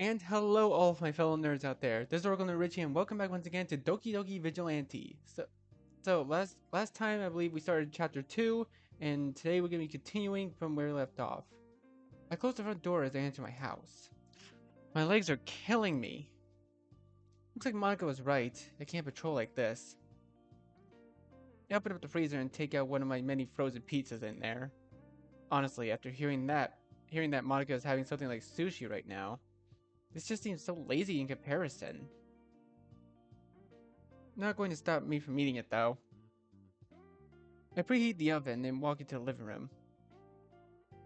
And hello, all of my fellow nerds out there. This is Oracle Nerd Richie, and welcome back once again to Doki Doki Vigilante. So last time I believe we started chapter 2, and today we're gonna be continuing from where we left off. I closed the front door as I entered my house. My legs are killing me. Looks like Monica was right. I can't patrol like this. I open up the freezer and take out one of my many frozen pizzas in there. Honestly, after hearing that Monica is having something like sushi right now, this just seems so lazy in comparison. Not going to stop me from eating it though. I preheat the oven and walk into the living room.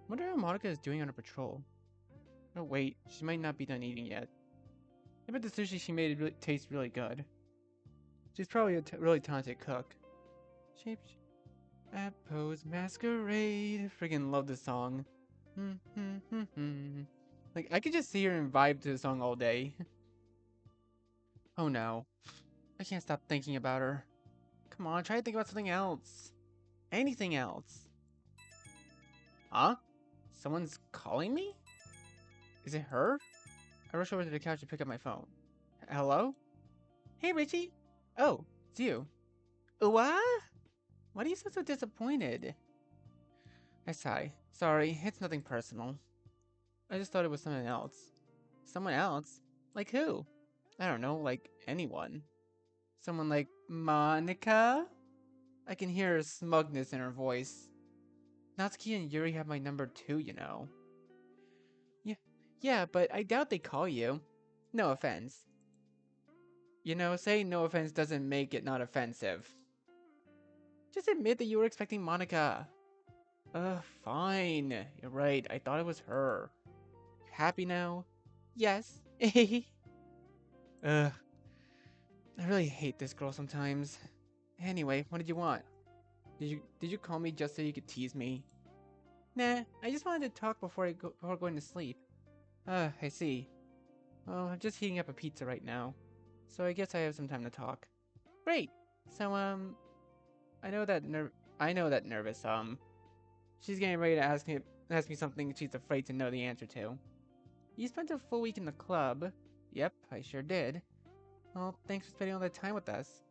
Wonder how Monica is doing on her patrol. Oh wait, she might not be done eating yet. I bet the sushi she made tastes really good. She's probably a really talented cook. Shape at Pose Masquerade. Friggin' love this song. Like I could just see her and vibe to the song all day. Oh no, I can't stop thinking about her. Come on, try to think about something else. Anything else. Huh? Someone's calling me? Is it her? I rush over to the couch to pick up my phone. Hello? Hey, Richie. Oh, it's you. What? Why do you sound so disappointed? I sigh. Sorry, it's nothing personal. I just thought it was someone else. Someone else? Like who? I don't know, like anyone. Someone like Monica? I can hear her smugness in her voice. Natsuki and Yuri have my number too, you know. Yeah, yeah, but I doubt they call you. No offense. You know, saying no offense doesn't make it not offensive. Just admit that you were expecting Monica. Fine. You're right. I thought it was her. Happy now? Yes. Ugh. I really hate this girl sometimes. Anyway, what did you want? Did you call me just so you could tease me? Nah, I just wanted to talk before going to sleep. I see. Well, I'm just heating up a pizza right now, so I guess I have some time to talk. Great. So I know that nervous. She's getting ready to ask me something she's afraid to know the answer to. You spent a full week in the club. Yep, I sure did. Well, thanks for spending all that time with us.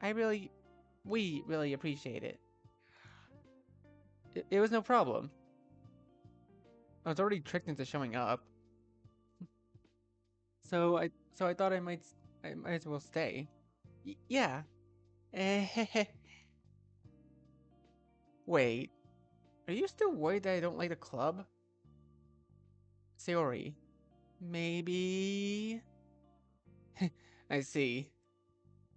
We really appreciate it. It was no problem. I was already tricked into showing up, so I thought I might as well stay. Yeah. Wait, are you still worried that I don't like the club? Sayori, maybe. I see.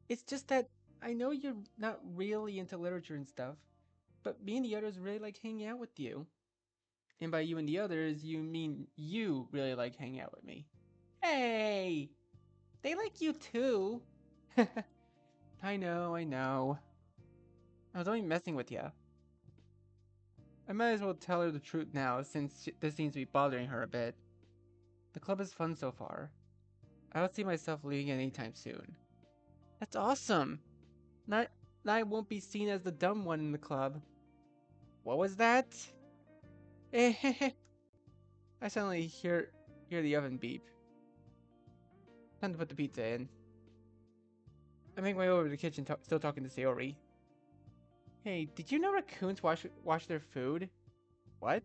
It's just that I know you're not really into literature and stuff, but me and the others really like hanging out with you. And by you and the others, you mean you really like hanging out with me. Hey! They like you too! I know, I know. I was only messing with you. I might as well tell her the truth now since this seems to be bothering her a bit. The club is fun so far. I don't see myself leaving anytime soon. That's awesome! Not, I won't be seen as the dumb one in the club. What was that? I suddenly hear the oven beep. Time to put the pizza in. I make my way over to the kitchen, still talking to Sayori. Hey, did you know raccoons wash their food? What?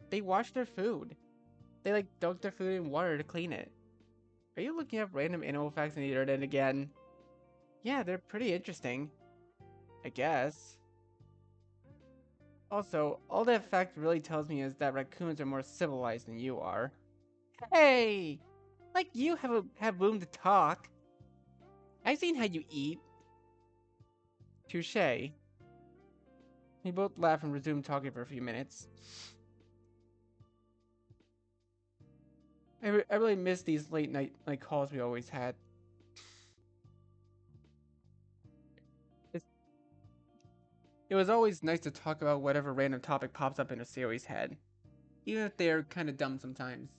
They wash their food. They like dunk their food in water to clean it. Are you looking up random animal facts on the internet again? Yeah, they're pretty interesting. I guess. Also, all that fact really tells me is that raccoons are more civilized than you are. Hey! Like you have room to talk. I've seen how you eat. Touche. We both laugh and resume talking for a few minutes. I really miss these late night calls we always had. It's, it was always nice to talk about whatever random topic pops up in a series head, even if they're kind of dumb sometimes.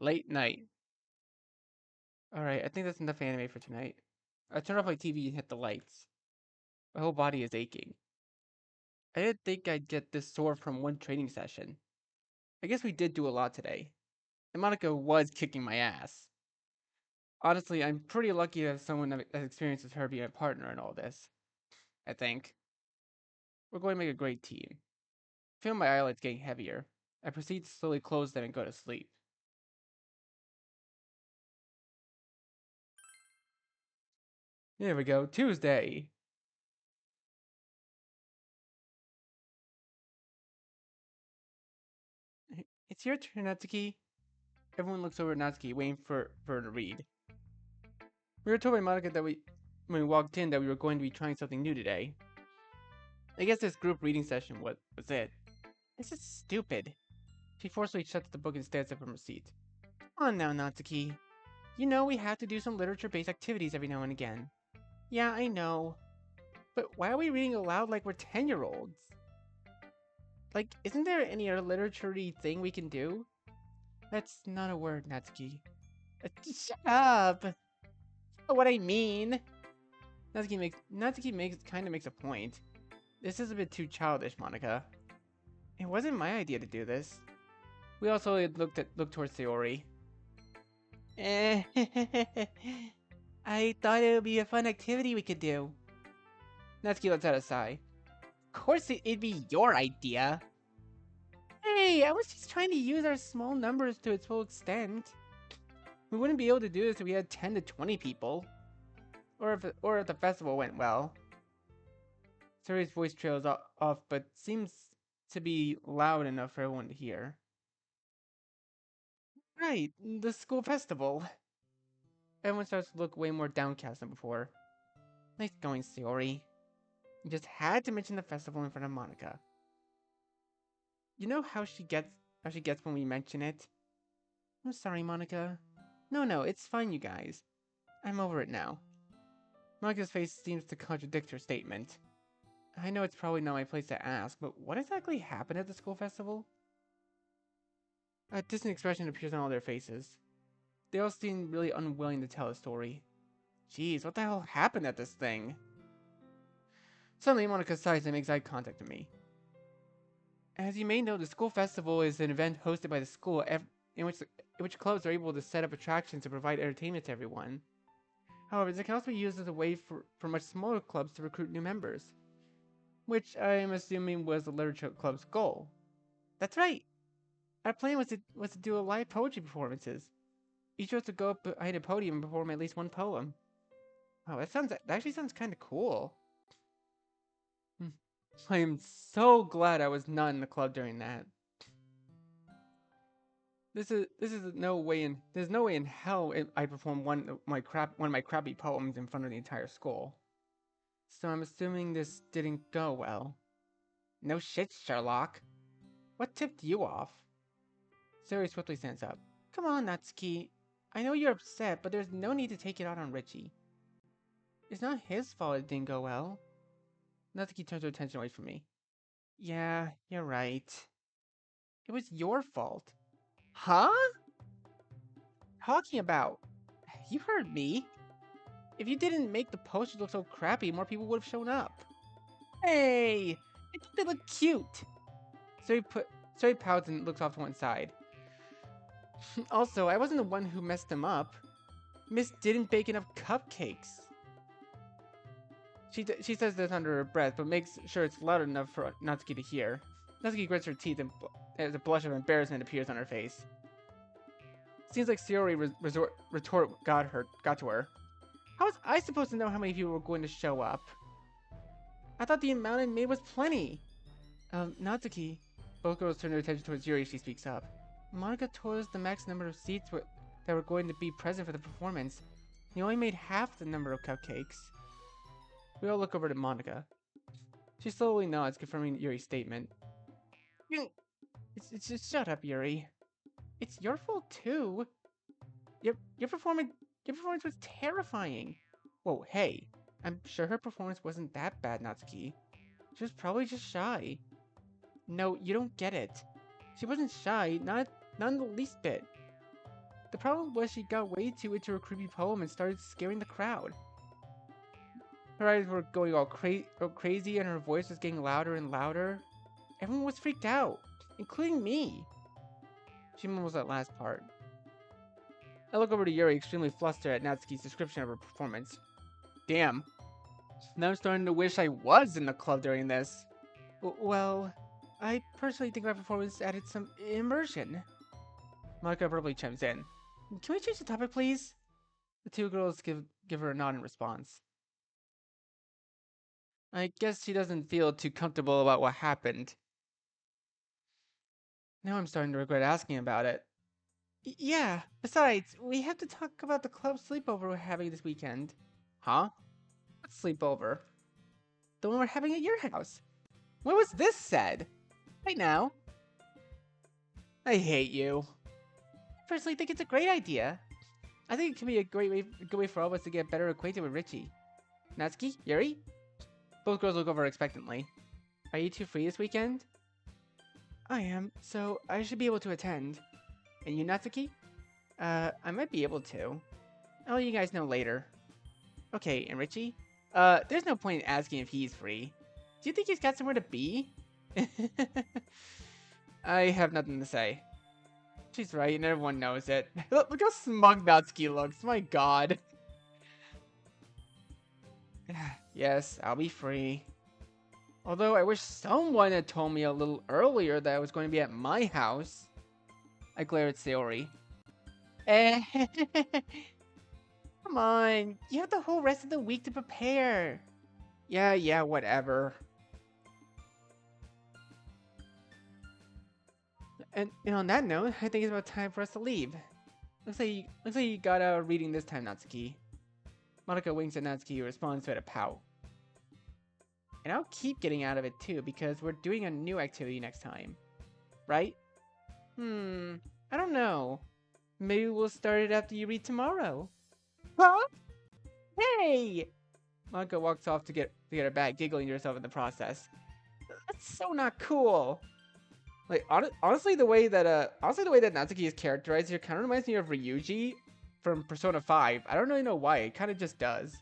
Late night. Alright, I think that's enough anime for tonight. I turned off my TV and hit the lights. My whole body is aching. I didn't think I'd get this sore from one training session. I guess we did do a lot today. And Monica was kicking my ass. Honestly, I'm pretty lucky to have someone as experienced as her be a partner in all this. I think. We're going to make a great team. I feel my eyelids getting heavier. I proceed to slowly close them and go to sleep. There we go, Tuesday. It's your turn, Natsuki. Everyone looks over at Natsuki, waiting for her to read. We were told by Monica that when we walked in, that we were going to be trying something new today. I guess this group reading session was it. This is stupid. She forcefully shuts the book and stands up from her seat. Come on now, Natsuki. You know we have to do some literature-based activities every now and again. Yeah, I know. But why are we reading aloud like we're 10-year-olds? Like, isn't there any other literature-y thing we can do? That's not a word, Natsuki. Shut up! That's not what I mean! Natsuki kind of makes a point. This is a bit too childish, Monica. It wasn't my idea to do this. We also looked towards Sayori. I thought it would be a fun activity we could do. Natsuki lets out a sigh. Of course it'd be your idea. Hey, I was just trying to use our small numbers to its full extent. We wouldn't be able to do this if we had 10 to 20 people. Or if the festival went well. Sayori's voice trails off, but seems to be loud enough for everyone to hear. Right, the school festival. Everyone starts to look way more downcast than before. Nice going, Sayori. You just had to mention the festival in front of Monica. You know how she gets when we mention it? I'm sorry, Monica. No, it's fine, you guys. I'm over it now. Monica's face seems to contradict her statement. I know it's probably not my place to ask, but what exactly happened at the school festival? A distant expression appears on all their faces. They all seem really unwilling to tell a story. Jeez, what the hell happened at this thing? Suddenly, Monica sighs and makes eye contact with me. As you may know, the school festival is an event hosted by the school in which clubs are able to set up attractions to provide entertainment to everyone. However, it can also be used as a way for much smaller clubs to recruit new members. Which I am assuming was the literature club's goal. That's right! Our plan was to do a live poetry performances. Each was to go up behind a podium and perform at least one poem. Wow, that actually sounds kind of cool. I am so glad I was not in the club during that. There's no way in hell I perform one of my crappy poems in front of the entire school. So I'm assuming this didn't go well. No shit, Sherlock. What tipped you off? Sayori swiftly stands up. Come on, Natsuki. I know you're upset, but there's no need to take it out on Richie. It's not his fault it didn't go well. Natsuki turns her attention away from me. Yeah, you're right. It was your fault. Huh? Talking about? You heard me. If you didn't make the posters look so crappy, more people would have shown up. Hey! I think they look cute! Sayori pouts and looks off to one side. Also, I wasn't the one who messed them up. Miss didn't bake enough cupcakes. She says this under her breath, but makes sure it's loud enough for Natsuki to hear. Natsuki grits her teeth and as a blush of embarrassment appears on her face. Seems like Sayori retort got to her. How was I supposed to know how many people were going to show up? I thought the amount I made was plenty. Natsuki. Both girls turn their attention towards Yuri as she speaks up. Monica told us the max number of seats that were going to be present for the performance. You only made half the number of cupcakes. We all look over to Monica. She slowly nods, confirming Yuri's statement. It's just shut up, Yuri. It's your fault too. Your performance was terrifying. Whoa, hey. I'm sure her performance wasn't that bad, Natsuki. She was probably just shy. No, you don't get it. She wasn't shy, not in the least bit. The problem was she got way too into her creepy poem and started scaring the crowd. Her eyes were going all crazy and her voice was getting louder and louder. Everyone was freaked out, including me. She mumbles that last part. I look over to Yuri, extremely flustered at Natsuki's description of her performance. Damn. Now I'm starting to wish I was in the club during this. Well, I personally think my performance added some immersion. Monica abruptly chimes in. Can we change the topic, please? The two girls give her a nod in response. I guess she doesn't feel too comfortable about what happened. Now I'm starting to regret asking about it. Yeah, besides, we have to talk about the club sleepover we're having this weekend. Huh? What sleepover? The one we're having at your house. When was this said? Right now. I hate you. I personally think it's a great idea. I think it can be a good way for all of us to get better acquainted with Richie. Natsuki? Yuri? Both girls look over expectantly. Are you two free this weekend? I am, so I should be able to attend. And you, Natsuki? I might be able to. I'll let you guys know later. Okay, and Richie? There's no point in asking if he's free. Do you think he's got somewhere to be? I have nothing to say. She's right, and everyone knows it. Look how smug Natsuki looks, my god. Yes, I'll be free. Although I wish someone had told me a little earlier that I was going to be at my house. I glare at Sayori. Come on, you have the whole rest of the week to prepare. Yeah, whatever. And on that note, I think it's about time for us to leave. Looks like you got out reading this time, Natsuki. Monica winks at Natsuki, who responds to it a pout. And I'll keep getting out of it too, because we're doing a new activity next time. Right? I don't know. Maybe we'll start it after you read tomorrow. Huh? Hey! Monica walks off to get her bag, giggling to herself in the process. That's so not cool. Like honestly, the way that Natsuki is characterized here kind of reminds me of Ryuji from Persona 5. I don't really know why. It kind of just does.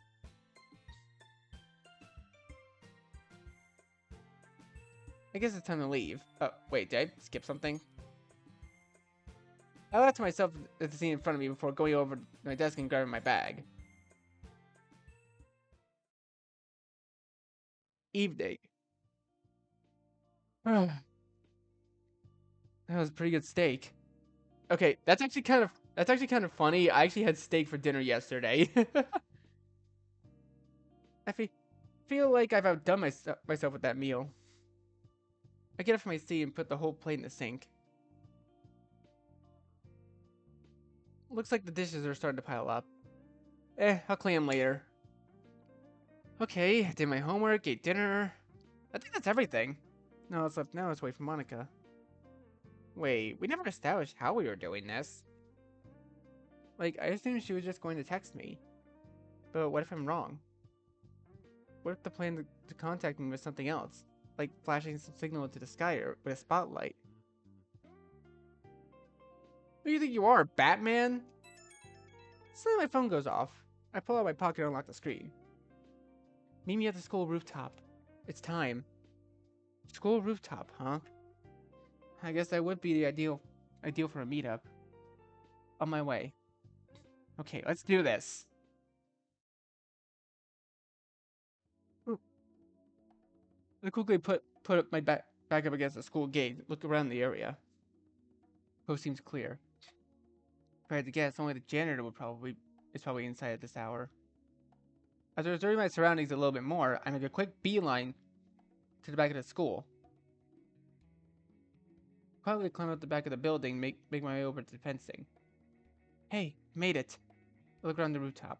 I guess it's time to leave. Oh, wait, did I skip something? I laughed to myself at the scene in front of me before going over to my desk and grabbing my bag. Evening. That was a pretty good steak. Okay, that's actually kind of funny. I actually had steak for dinner yesterday. I feel like I've outdone myself with that meal. I get up from my seat and put the whole plate in the sink. Looks like the dishes are starting to pile up. I'll clean them later. Okay, I did my homework, ate dinner. I think that's everything. No, what's left now is wait for Monica. Wait, we never established how we were doing this. Like, I assumed she was just going to text me. But what if I'm wrong? What if the plan to contact me was something else? Like flashing some signal into the sky or with a spotlight? Who do you think you are, Batman? Suddenly my phone goes off. I pull out my pocket and unlock the screen. Meet me at the school rooftop. It's time. School rooftop, huh? I guess that would be the ideal for a meetup. On my way. Okay, let's do this. Ooh. I quickly put up my back up against the school gate, look around the area. Coast seems clear. If I had to guess, only the janitor is probably inside at this hour. After observing my surroundings a little bit more, I make a quick beeline to the back of the school. Quietly climb up the back of the building, make my way over to the fencing. Hey, made it. I look around the rooftop.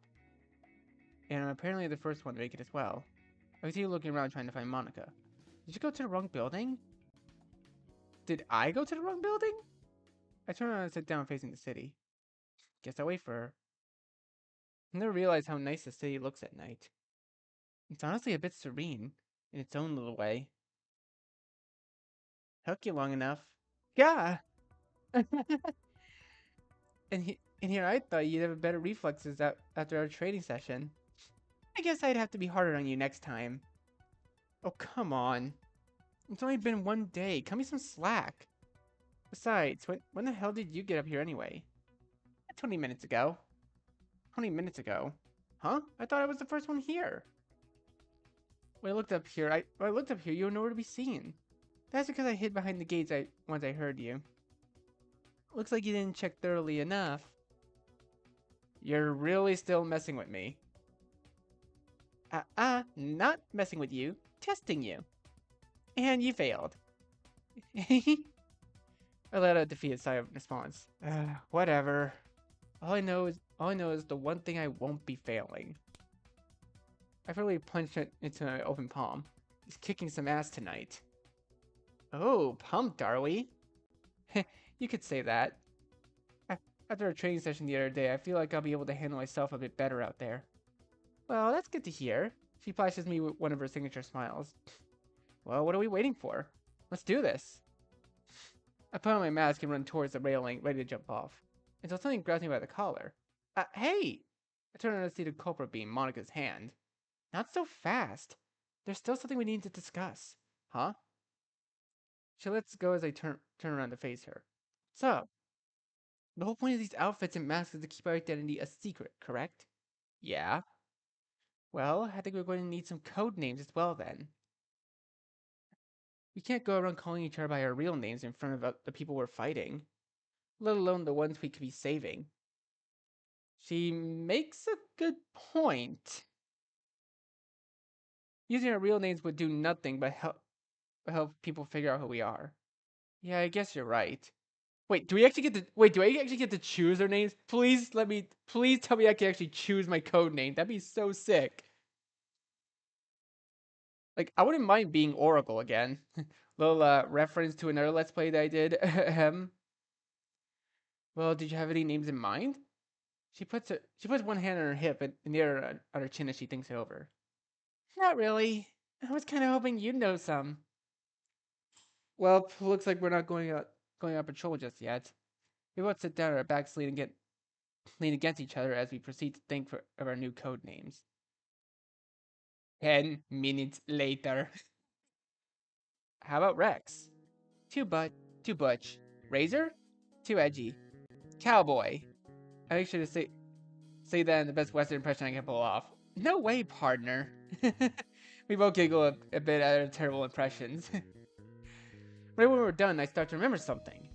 And I'm apparently the first one to make it as well. I can see you looking around trying to find Monica. Did you go to the wrong building? Did I go to the wrong building? I turn around and sit down facing the city. Guess I'll wait for her. I never realized how nice the city looks at night. It's honestly a bit serene, in its own little way. Took you long enough. Yeah! And here I thought you'd have better reflexes after our training session. I guess I'd have to be harder on you next time. Oh, come on. It's only been one day. Cut me some slack. Besides, when the hell did you get up here anyway? 20 minutes ago. 20 minutes ago. Huh? I thought I was the first one here. When I looked up here, you were nowhere to be seen. That's because I hid behind the gates once I heard you. Looks like you didn't check thoroughly enough. You're really still messing with me. Not messing with you, testing you. And you failed. I let out a defeated sigh of response. Whatever. All I know is the one thing I won't be failing. I fairly punched it into my open palm. He's kicking some ass tonight. Oh, pumped, are we? You could say that. After a training session the other day, I feel like I'll be able to handle myself a bit better out there. Well, that's good to hear. She flashes me with one of her signature smiles. Well, what are we waiting for? Let's do this. I put on my mask and run towards the railing, ready to jump off, until something grabs me by the collar. Hey! I turn around to see the culprit being Monica's hand. Not so fast. There's still something we need to discuss. Huh? She lets go as I turn around to face her. What's up? The whole point of these outfits and masks is to keep our identity a secret, correct? Yeah. Well, I think we're going to need some code names as well then. We can't go around calling each other by our real names in front of the people we're fighting, let alone the ones we could be saving. She makes a good point. Using our real names would do nothing but help people figure out who we are. Yeah, I guess you're right. Wait, do I actually get to choose their names? Please tell me I can actually choose my code name. That'd be so sick. Like, I wouldn't mind being Oracle again. Little reference to another Let's Play that I did. Well, did you have any names in mind? She puts one hand on her hip and the other on her chin as she thinks it over. Not really. I was kind of hoping you'd know some. Well, looks like we're not going on patrol just yet. We both sit down on our backs, lean against each other as we proceed to think of our new code names. 10 minutes later. How about Rex? Too butch. Razor? Too edgy. Cowboy. I make sure to say that in the best Western impression I can pull off. No way, partner. We both giggle a bit at our terrible impressions. Right when we're done, I start to remember something.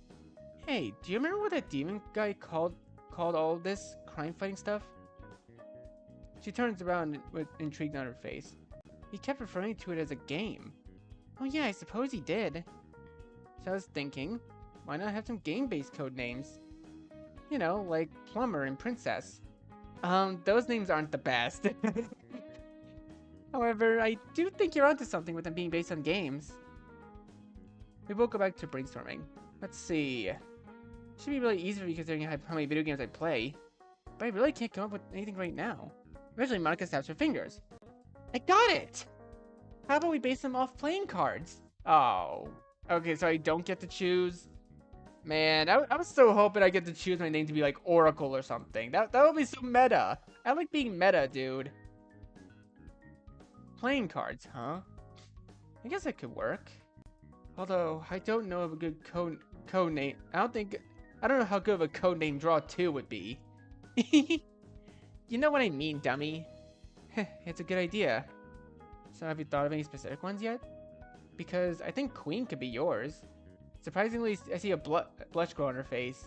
Hey, do you remember what that demon guy called all this crime-fighting stuff? She turns around with intrigue on her face. He kept referring to it as a game. Oh yeah, I suppose he did. So I was thinking, why not have some game-based code names? You know, like Plumber and Princess. Those names aren't the best. However, I do think you're onto something with them being based on games. We both go back to brainstorming. Let's see. Should be really easy for me considering how many video games I play. But I really can't come up with anything right now. Eventually, Monica snaps her fingers. I got it! How about we base them off playing cards? Oh. Okay, so I don't get to choose? Man, I was so hoping I get to choose my name to be like Oracle or something. That would be so meta. I like being meta, dude. Playing cards, huh? I guess that could work. Although, I don't know of a good code name. I don't know how good of a code name Draw 2 would be. You know what I mean, dummy. It's a good idea. So have you thought of any specific ones yet? Because I think Queen could be yours. Surprisingly, I see a blush grow on her face.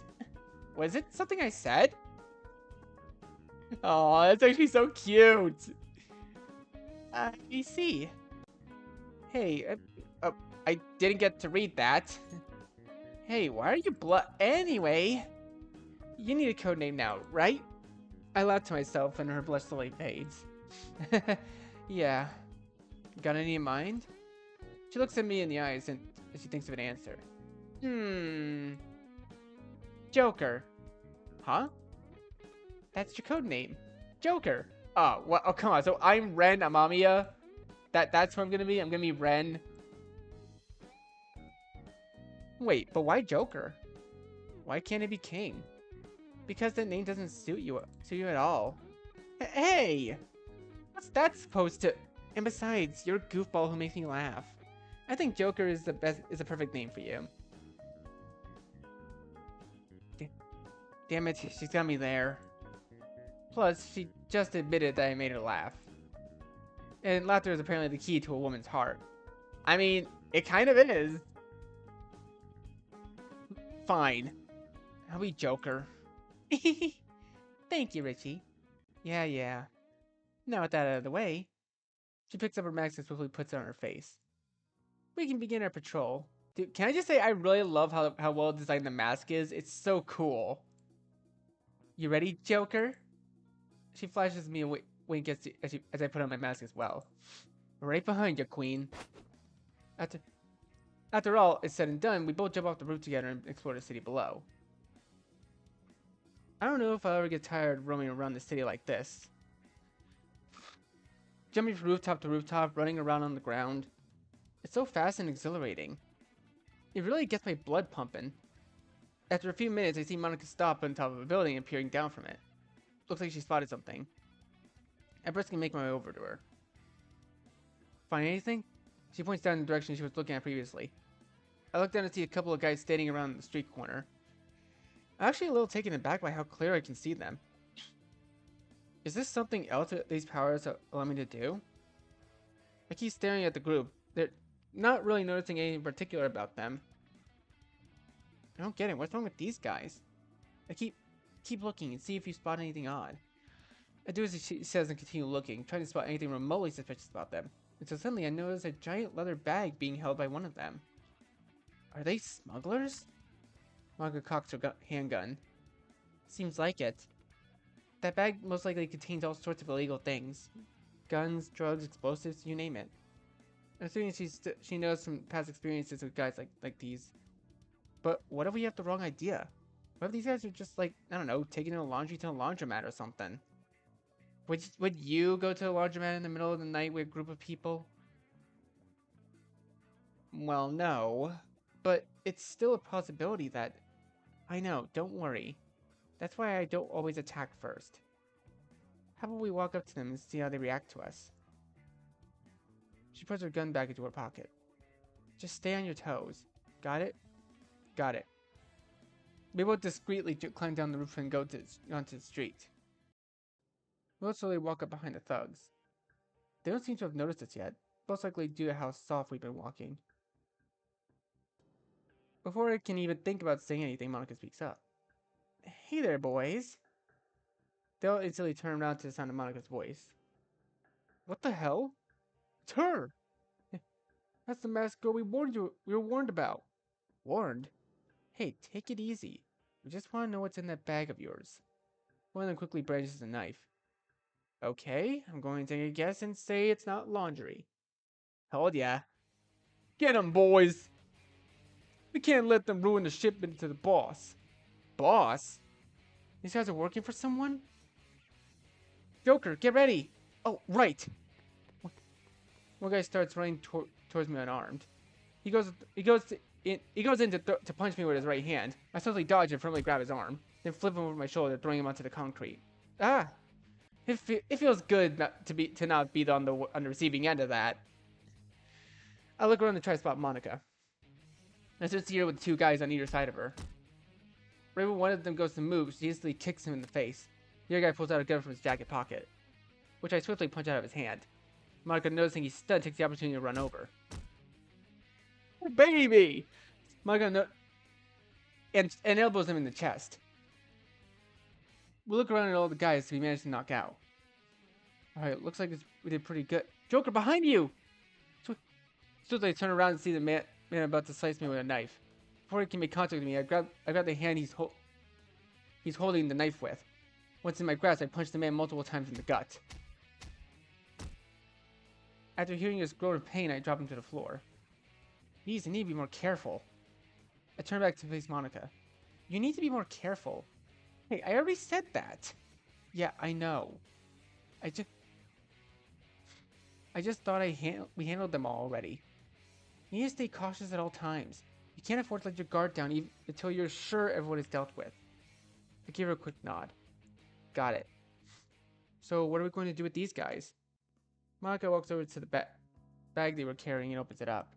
Was it something I said? Oh, that's actually so cute. You see. Hey, I didn't get to read that. Hey, why are you Anyway, you need a code name now, right? I laugh to myself and her blush slowly fades. Yeah. Got any in mind? She looks at me in the eyes and she thinks of an answer. Joker. Huh? That's your code name. Joker. Oh, what? Oh, come on. So I'm Ren Amamiya? That's who I'm gonna be? I'm gonna be Ren. Wait, but why Joker? Why can't it be King? Because that name doesn't suit you at all. Hey! What's that supposed to... And besides, you're a goofball who makes me laugh. I think Joker is the perfect name for you. Damn it, she's got me there. Plus, she just admitted that I made her laugh. And laughter is apparently the key to a woman's heart. I mean, it kind of is. Fine. I'll be Joker. Thank you, Richie. Yeah. Now with that out of the way, she picks up her mask and swiftly puts it on her face. We can begin our patrol. Dude, can I just say I really love how well designed the mask is? It's so cool. You ready, Joker? She flashes me a wink as I put on my mask as well. Right behind you, Queen. After all is said and done, we both jump off the roof together and explore the city below. I don't know if I'll ever get tired roaming around the city like this. Jumping from rooftop to rooftop, running around on the ground. It's so fast and exhilarating. It really gets my blood pumping. After a few minutes, I see Monica stop on top of a building and peering down from it. Looks like she spotted something. I briskly make my way over to her. Find anything? She points down in the direction she was looking at previously. I look down and see a couple of guys standing around the street corner. I'm actually a little taken aback by how clear I can see them. Is this something else that these powers allow me to do? I keep staring at the group. They're not really noticing anything particular about them. I don't get it. What's wrong with these guys? I keep looking and see if you spot anything odd. I do as she says and continue looking, trying to spot anything remotely suspicious about them. And so suddenly I notice a giant leather bag being held by one of them. Are they smugglers? Monica cocks her handgun. Seems like it. That bag most likely contains all sorts of illegal things. Guns, drugs, explosives, you name it. I'm assuming she knows from past experiences with guys like these. But what if we have the wrong idea? What if these guys are just like, I don't know, taking their laundry to a laundromat or something? Would you go to a laundromat in the middle of the night with a group of people? Well, no. But it's still a possibility that... I know, don't worry. That's why I don't always attack first. How about we walk up to them and see how they react to us? She puts her gun back into her pocket. Just stay on your toes. Got it? Got it. We both discreetly climb down the roof and go onto the street. We'll slowly walk up behind the thugs. They don't seem to have noticed us yet, most likely due to how soft we've been walking. Before I can even think about saying anything, Monica speaks up. Hey there, boys. They all instantly turn around to the sound of Monica's voice. What the hell? It's her! That's the masked girl we were warned about. Warned? Hey, take it easy. We just want to know what's in that bag of yours. One of them quickly brandishes a knife. Okay, I'm going to take a guess and say it's not laundry. Hell yeah. Get 'em, boys! We can't let them ruin the shipment to the boss. Boss? These guys are working for someone? Joker, get ready! Oh, right! One guy starts running towards me unarmed. He goes in to punch me with his right hand. I suddenly dodge and firmly grab his arm, then flip him over my shoulder, throwing him onto the concrete. Ah! It feels good to not be on the receiving end of that. I look around to try to spot Monica. I sit here with two guys on either side of her. Right when one of them goes to move, she instantly kicks him in the face. The other guy pulls out a gun from his jacket pocket, which I swiftly punch out of his hand. Monica, noticing he's stunned, takes the opportunity to run over. Oh, baby! Monica and elbows him in the chest. We look around at all the guys we managed to knock out. Alright, looks like we did pretty good. Joker, behind you! So they turn around and see the man about to slice me with a knife. Before he can make contact with me, I grab the hand he's holding the knife with. Once in my grasp, I punch the man multiple times in the gut. After hearing his groan of pain, I drop him to the floor. Jeez, I need to be more careful. I turn back to face Monica. You need to be more careful. Hey, I already said that. Yeah, I know. I just thought we handled them all already. You need to stay cautious at all times. You can't afford to let your guard down even until you're sure everyone is dealt with. I give her a quick nod. Got it. So what are we going to do with these guys? Monica walks over to the bag they were carrying and opens it up.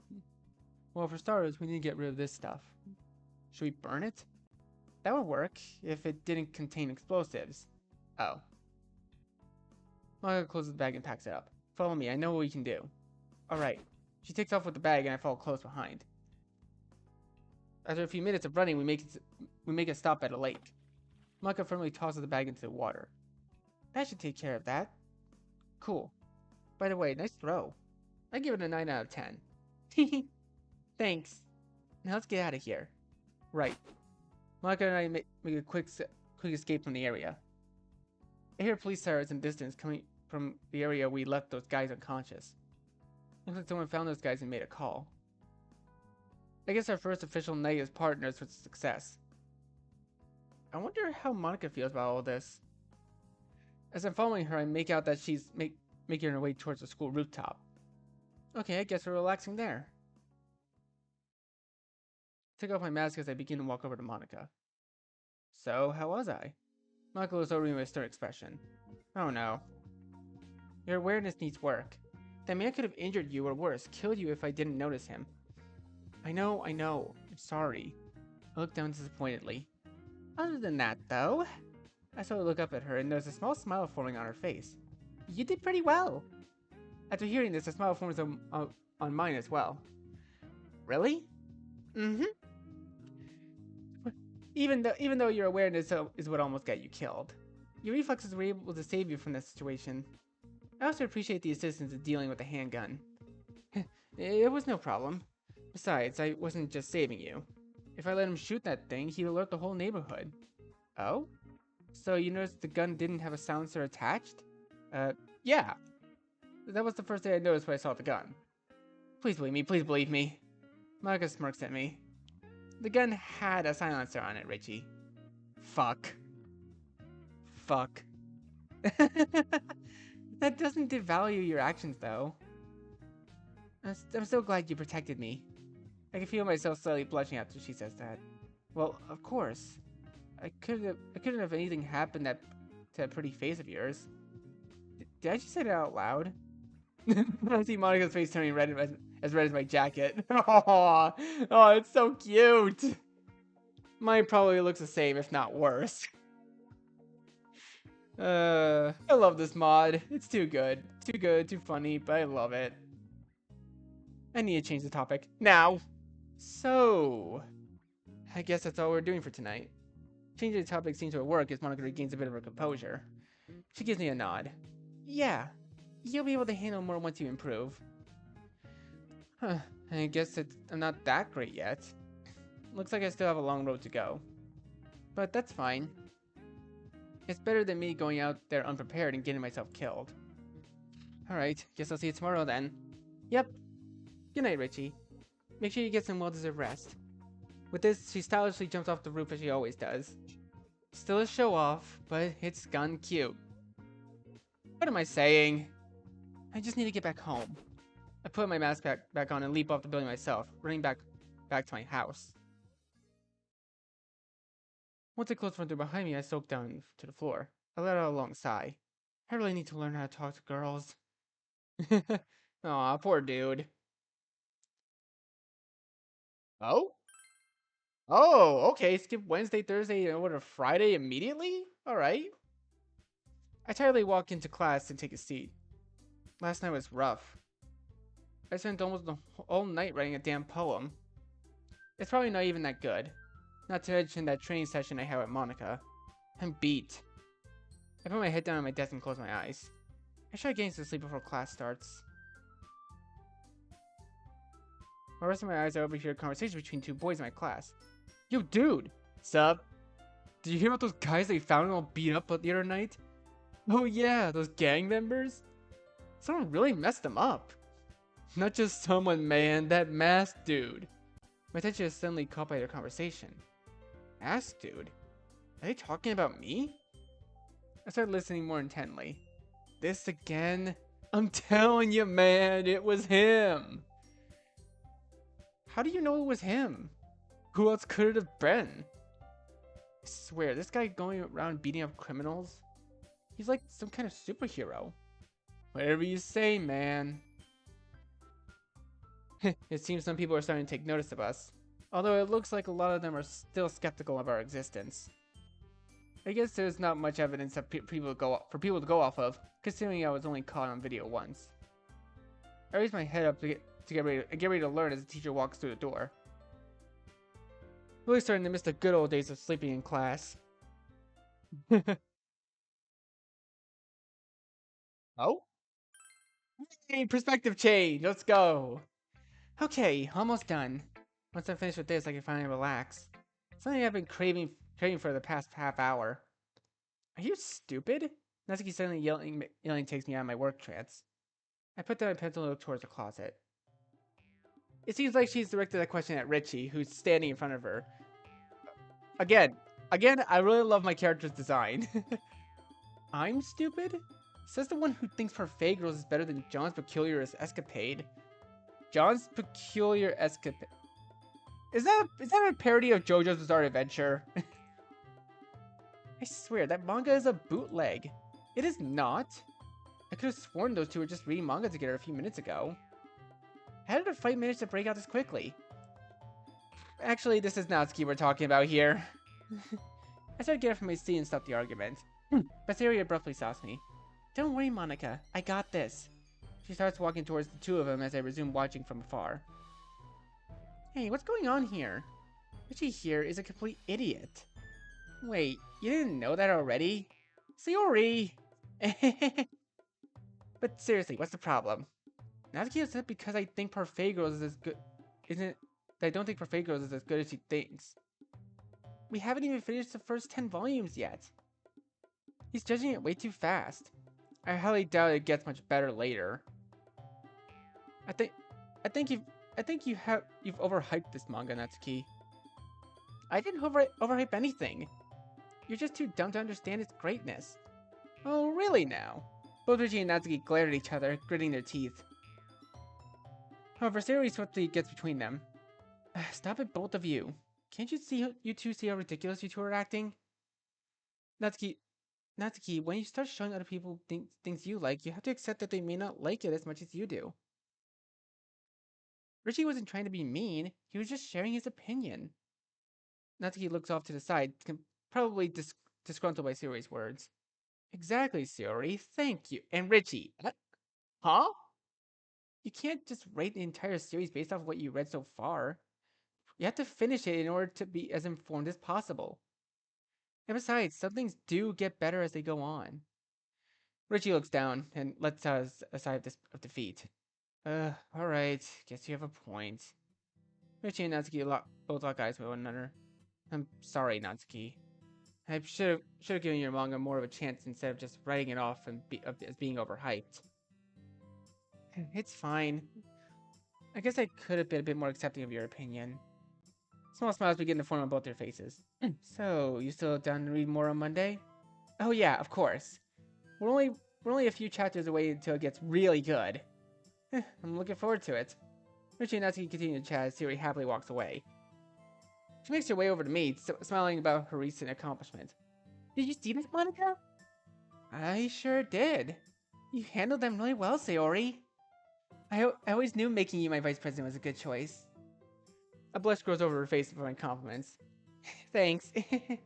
Well, for starters, we need to get rid of this stuff. Should we burn it? That would work if it didn't contain explosives. Oh. Monica closes the bag and packs it up. Follow me, I know what we can do. Alright. She takes off with the bag and I follow close behind. After a few minutes of running, we make a stop at a lake. Monica firmly tosses the bag into the water. That should take care of that. Cool. By the way, nice throw. I give it a 9 out of 10. Thanks. Now let's get out of here. Right. Monica and I make a quick escape from the area. I hear police sirens in the distance coming from the area we left those guys unconscious. Looks like someone found those guys and made a call. I guess our first official night as partners was a success. I wonder how Monica feels about all this. As I'm following her, I make out that she's making her way towards the school rooftop. Okay, I guess we're relaxing there. I take off my mask as I begin to walk over to Monica. So, how was I? Monica looks over me with a stern expression. Oh no. Your awareness needs work. That man could have injured you or worse, killed you if I didn't notice him. I know. I'm sorry. I look down disappointedly. Other than that, though, I slowly look up at her and notice a small smile forming on her face. You did pretty well. After hearing this, a smile forms on mine as well. Really? Mm-hmm. Even though your awareness is what almost got you killed, your reflexes were able to save you from that situation. I also appreciate the assistance in dealing with the handgun. It was no problem. Besides, I wasn't just saving you. If I let him shoot that thing, he'd alert the whole neighborhood. Oh? So you noticed the gun didn't have a silencer attached? Yeah. That was the first thing I noticed when I saw the gun. Please believe me. Monica smirks at me. The gun had a silencer on it, Richie. Fuck. That doesn't devalue your actions, though. I'm so glad you protected me. I can feel myself slightly blushing after she says that. Well, of course. I couldn't have anything happened to that pretty face of yours. Did I just say that out loud? I see Monica's face turning red as red as my jacket. Oh, it's so cute. Mine probably looks the same, if not worse. I love this mod. It's too good, too funny, but I love it. I need to change the topic now. So, I guess that's all we're doing for tonight. Changing the topic seems to work as Monica regains a bit of her composure. She gives me a nod. Yeah, you'll be able to handle more once you improve. Huh, I guess I'm not that great yet. Looks like I still have a long road to go. But that's fine. It's better than me going out there unprepared and getting myself killed. Alright, guess I'll see you tomorrow then. Yep. Good night, Richie. Make sure you get some well-deserved rest. With this, she stylishly jumps off the roof as she always does. Still a show-off, but it's gone cute. What am I saying? I just need to get back home. I put my mask back on and leap off the building myself, running back to my house. Once I closed the front door behind me, I soaked down to the floor. I let out a long sigh. I really need to learn how to talk to girls. Aw, poor dude. Oh? Oh, okay. Skip Wednesday, Thursday, and what, a Friday immediately? Alright. I tiredly walk into class and take a seat. Last night was rough. I spent almost the whole night writing a damn poem. It's probably not even that good. Not to mention that training session I had with Monica. I'm beat. I put my head down on my desk and close my eyes. I try getting to sleep before class starts. While resting my eyes, I overhear a conversation between two boys in my class. Yo, dude! Sup? Did you hear about those guys they found all beat up the other night? Oh yeah, those gang members? Someone really messed them up. Not just someone, man, that masked dude. My attention is suddenly caught by their conversation. Masked dude? Are they talking about me? I started listening more intently. This again? I'm telling you, man, it was him. How do you know it was him? Who else could it have been? I swear, this guy going around beating up criminals? He's like some kind of superhero. Whatever you say, man. It seems some people are starting to take notice of us. Although it looks like a lot of them are still skeptical of our existence. I guess there's not much evidence that people to go off of, considering I was only caught on video once. I raise my head up to get ready to learn as the teacher walks through the door. Really starting to miss the good old days of sleeping in class. Oh? Hey, perspective change. Let's go. Okay, almost done. Once I'm finished with this, I can finally relax. Something I've been craving for the past half hour. Are you stupid? Natsuki suddenly yelling takes me out of my work trance. I put down my pencil and look towards the closet. It seems like she's directed that question at Richie, who's standing in front of her. Again, I really love my character's design. I'm stupid? Says the one who thinks Parfait Girls is better than John's Peculiar Escapade. John's Peculiar Escapade. Is that a parody of JoJo's Bizarre Adventure? I swear, that manga is a bootleg. It is not. I could have sworn those two were just reading manga together a few minutes ago. How did a fight manage to break out this quickly? Actually, this is Natsuki we're talking about here. I started to get up from my seat and stop the argument. But Sayori abruptly stops me. Don't worry, Monica. I got this. She starts walking towards the two of them as I resume watching from afar. Hey, what's going on here? Richie here is a complete idiot. Wait, you didn't know that already? Sayori! But seriously, what's the problem? Natsuki upset because I think Parfait Girls is as good... I don't think Parfait Girls is as good as she thinks. We haven't even finished the first 10 volumes yet. He's judging it way too fast. I highly doubt it gets much better later. I think you've overhyped this manga, Natsuki. I didn't overhype anything. You're just too dumb to understand its greatness. Oh, really now? Both Richie and Natsuki glared at each other, gritting their teeth. However, Sayori swiftly gets between them. Stop it, both of you. Can't you two see how ridiculous you two are acting? Natsuki, when you start showing other people things you like, you have to accept that they may not like it as much as you do. Richie wasn't trying to be mean, he was just sharing his opinion. Natsuki looks off to the side, probably disgruntled by Sayori's words. Exactly, Sayori, thank you. And Richie, huh? You can't just rate the entire series based off what you read so far. You have to finish it in order to be as informed as possible. And besides, some things do get better as they go on. Richie looks down and lets out a sigh of defeat. Alright, guess you have a point. Richie and Natsuki both lock eyes with one another. I'm sorry, Natsuki. I should have given your manga more of a chance instead of just writing it off as being overhyped. It's fine. I guess I could have been a bit more accepting of your opinion. Small smiles begin to form on both their faces. So, you still down to read more on Monday? Oh yeah, of course. We're only a few chapters away until it gets really good. I'm looking forward to it. Richie and Natsuki continue to chat as Sayori happily walks away. She makes her way over to me, smiling about her recent accomplishment. Did you see this, Monica? I sure did. You handled them really well, Sayori. I always knew making you my vice president was a good choice. A blush grows over her face for my compliments. Thanks. It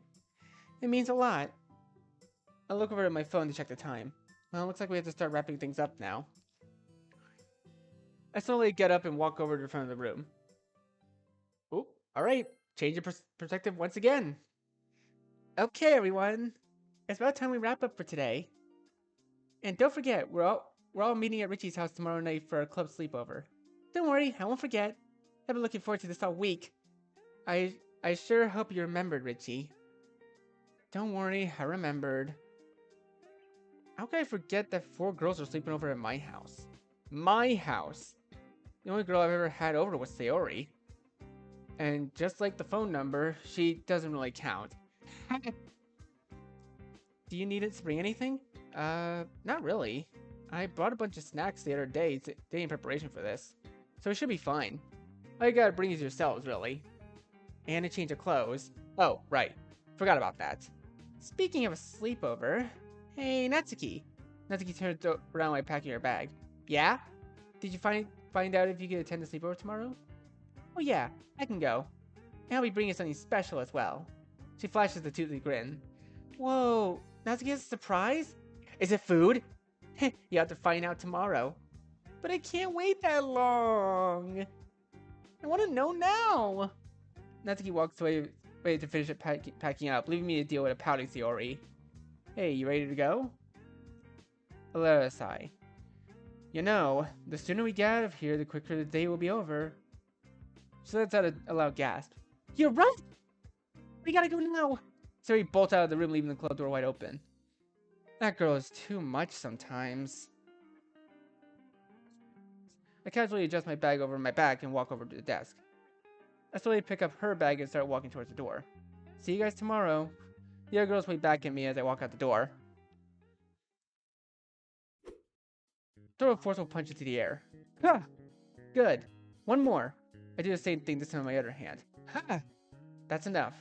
means a lot. I look over at my phone to check the time. Well, it looks like we have to start wrapping things up now. I slowly get up and walk over to the front of the room. Oop, alright. Change of perspective once again. Okay, everyone. It's about time we wrap up for today. And don't forget, we're all meeting at Richie's house tomorrow night for a club sleepover. Don't worry, I won't forget. I've been looking forward to this all week. I sure hope you remembered, Richie. Don't worry, I remembered. How could I forget that 4 girls are sleeping over at my house? My house! The only girl I've ever had over was Sayori. And just like the phone number, she doesn't really count. Do you need it to bring anything? Not really. I brought a bunch of snacks the other day in preparation for this. So it should be fine. All you gotta bring is yourselves, really. And a change of clothes. Oh, right. Forgot about that. Speaking of a sleepover... Hey, Natsuki. Natsuki turned around while packing her bag. Yeah? Did you find out if you could attend the sleepover tomorrow? Oh yeah, I can go. And I'll be bringing something special as well. She flashes the toothy grin. Whoa, Natsuki has a surprise? Is it food? You have to find out tomorrow. But I can't wait that long. I want to know now. Natsuki walks away to finish it packing up, leaving me to deal with a pouting Sayori. Hey, you ready to go? Let us sigh. You know, the sooner we get out of here, the quicker the day will be over. She lets out a loud gasp. You're right! We gotta go now! Sayori bolts out of the room, leaving the club door wide open. That girl is too much sometimes. I casually adjust my bag over my back and walk over to the desk. I slowly pick up her bag and start walking towards the door. See you guys tomorrow. The other girls wait back at me as I walk out the door. Throw a forceful punch into the air. Ha! Good. One more. I do the same thing, this time with my other hand. Ha! That's enough.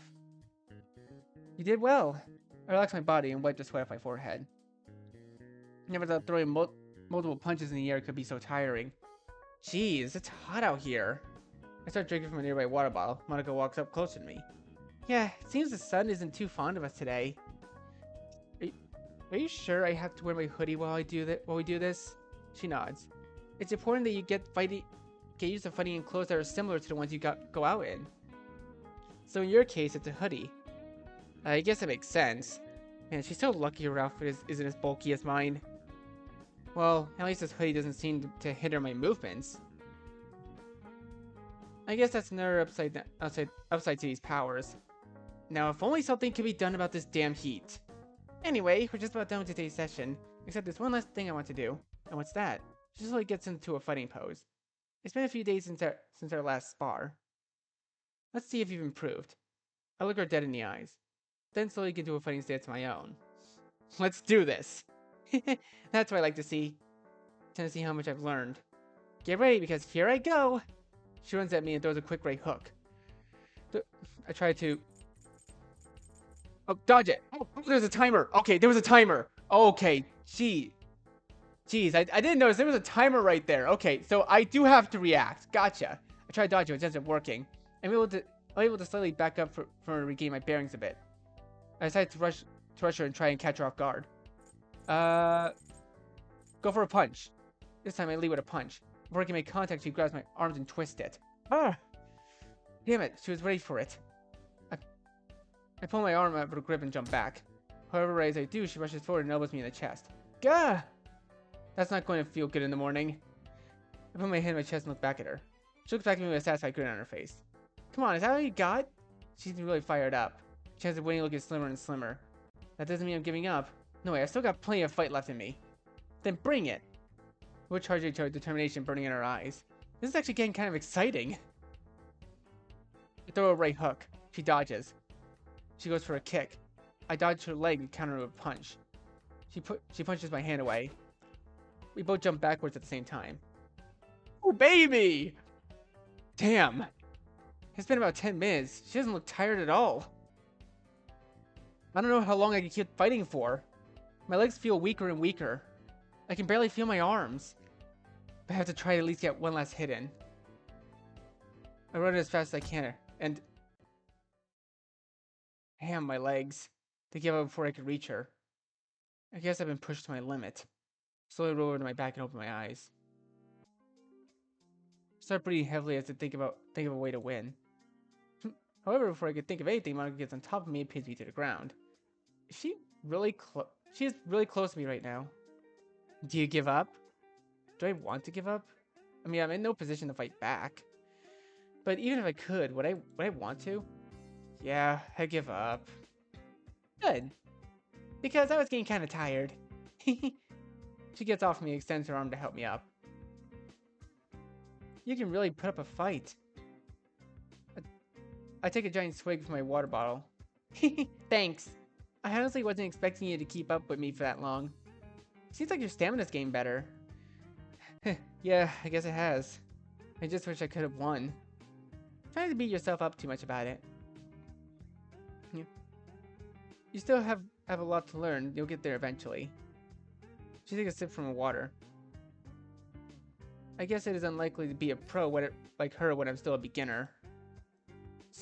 You did well. I relax my body and wipe the sweat off my forehead. Never thought throwing multiple punches in the air could be so tiring. Jeez, it's hot out here. I start drinking from a nearby water bottle. Monica walks up closer to me. Yeah, it seems the sun isn't too fond of us today. Are you sure I have to wear my hoodie while we do this? She nods. It's important that you get used to fighting in clothes that are similar to the ones you go out in. So in your case, it's a hoodie. I guess that makes sense. Man, she's so lucky her outfit isn't as bulky as mine. Well, at least this hoodie doesn't seem to hinder my movements. I guess that's another upside to these powers. Now, if only something could be done about this damn heat. Anyway, we're just about done with today's session. Except there's one last thing I want to do. And what's that? She slowly gets into a fighting pose. It's been a few days since our last spar. Let's see if you've improved. I look her dead in the eyes. Then slowly get into a fighting stance of my own. Let's do this! That's what I like to see. Trying to see how much I've learned. Get ready, because here I go! She runs at me and throws a quick right hook. I try to... Oh, dodge it! Oh, there's a timer! Okay, there was a timer! Okay, Jeez, I didn't notice there was a timer right there. Okay, so I do have to react. Gotcha. I tried dodging, it ends up working. I'm able to slightly back up for regain my bearings a bit. I decided to rush her and try and catch her off guard. Go for a punch. This time I lead with a punch. Before I can make contact, she grabs my arms and twists it. Ah! Damn it, she was ready for it. I pull my arm out of her grip and jump back. However, as I do, she rushes forward and elbows me in the chest. Gah! That's not going to feel good in the morning. I put my hand on my chest and look back at her. She looks back at me with a satisfied grin on her face. Come on, is that all you got? She seems really fired up. She has the winning looking slimmer and slimmer. That doesn't mean I'm giving up. No way, I still got plenty of fight left in me. Then bring it! We're charging each other, determination burning in her eyes. This is actually getting kind of exciting. I throw a right hook. She dodges. She goes for a kick. I dodge her leg and counter with a punch. She punches my hand away. We both jump backwards at the same time. Oh, baby! Damn. It's been about 10 minutes. She doesn't look tired at all. I don't know how long I can keep fighting for. My legs feel weaker and weaker. I can barely feel my arms. But I have to try to at least get one last hit in. I run as fast as I can, and... Damn, my legs. They give up before I could reach her. I guess I've been pushed to my limit. Slowly roll over to my back and open my eyes. Start breathing heavily as I think of a way to win. However, before I could think of anything, Monica gets on top of me and pins me to the ground. Is she really close? She is really close to me right now. Do you give up? Do I want to give up? I mean, I'm in no position to fight back. But even if I could, would I want to? Yeah, I give up. Good. Because I was getting kind of tired. She gets off me and extends her arm to help me up. You can really put up a fight. I take a giant swig from my water bottle. Thanks. I honestly wasn't expecting you to keep up with me for that long. Seems like your stamina's getting better. Yeah, I guess it has. I just wish I could have won. Try not to beat yourself up too much about it. Yeah. You still have a lot to learn. You'll get there eventually. She takes a sip from the water. I guess it is unlikely to be a pro like her when I'm still a beginner.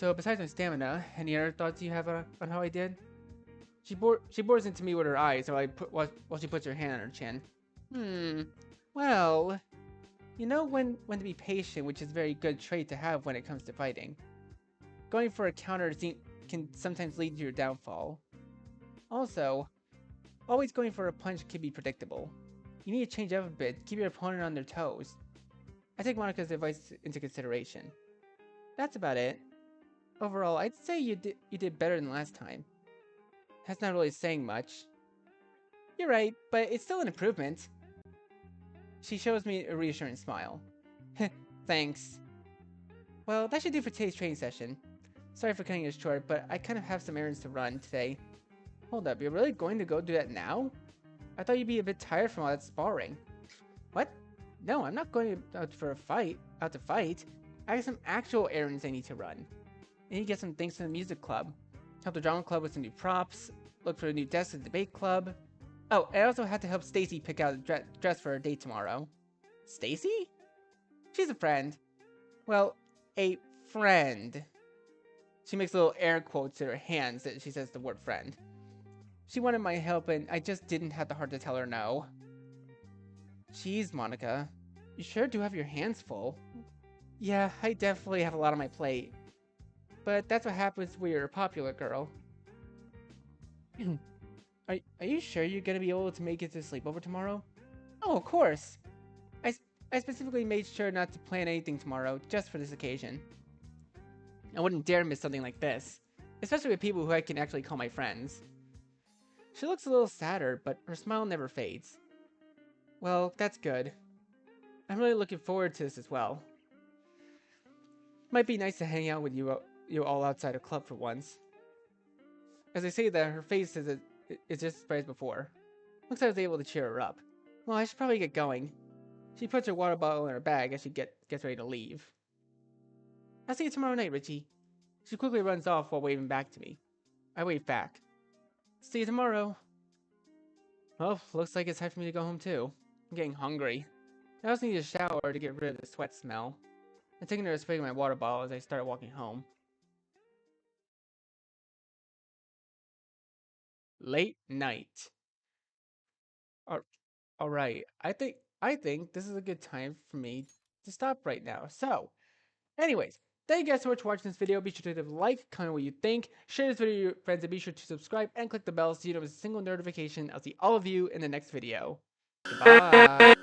So besides my stamina, any other thoughts you have on how I did? She bores into me with her eyes while she puts her hand on her chin. Well, you know when to be patient, which is a very good trait to have when it comes to fighting. Going for a counter can sometimes lead to your downfall. Also, always going for a punch can be predictable. You need to change up a bit, keep your opponent on their toes. I take Monika's advice into consideration. That's about it. Overall, I'd say you did better than last time. That's not really saying much. You're right, but it's still an improvement. She shows me a reassuring smile. Thanks. Well, that should do for today's training session. Sorry for cutting it short, but I kind of have some errands to run today. Hold up, you're really going to go do that now? I thought you'd be a bit tired from all that sparring. What? No, I'm not going out to fight. I have some actual errands I need to run. I need to get some things from the music club. Help the drama club with some new props. Look for a new desk at the debate club. Oh, I also had to help Stacy pick out a dress for her date tomorrow. Stacy? She's a friend. Well, a friend. She makes little air quotes in her hands as she says the word friend. She wanted my help and I just didn't have the heart to tell her no. Jeez, Monika. You sure do have your hands full. Yeah, I definitely have a lot on my plate. But that's what happens when you're a popular girl. Are you sure you're gonna be able to make it to sleepover tomorrow? Oh, of course. I specifically made sure not to plan anything tomorrow, just for this occasion. I wouldn't dare miss something like this, especially with people who I can actually call my friends. She looks a little sadder, but her smile never fades. Well, that's good. I'm really looking forward to this as well. Might be nice to hang out with you all outside a club for once. As I say that, her face is just as bright as before. Looks like I was able to cheer her up. Well, I should probably get going. She puts her water bottle in her bag as she gets ready to leave. I'll see you tomorrow night, Richie. She quickly runs off while waving back to me. I wave back. See you tomorrow. Well, looks like it's time for me to go home too. I'm getting hungry. I also need a shower to get rid of the sweat smell. I'm taking another swig of my water bottle as I start walking home. Late night. Alright, I think this is a good time for me to stop right now. So, anyways, thank you guys so much for watching this video. Be sure to like, comment what you think, share this video with your friends, and be sure to subscribe and click the bell so you don't miss a single notification. I'll see all of you in the next video. Goodbye.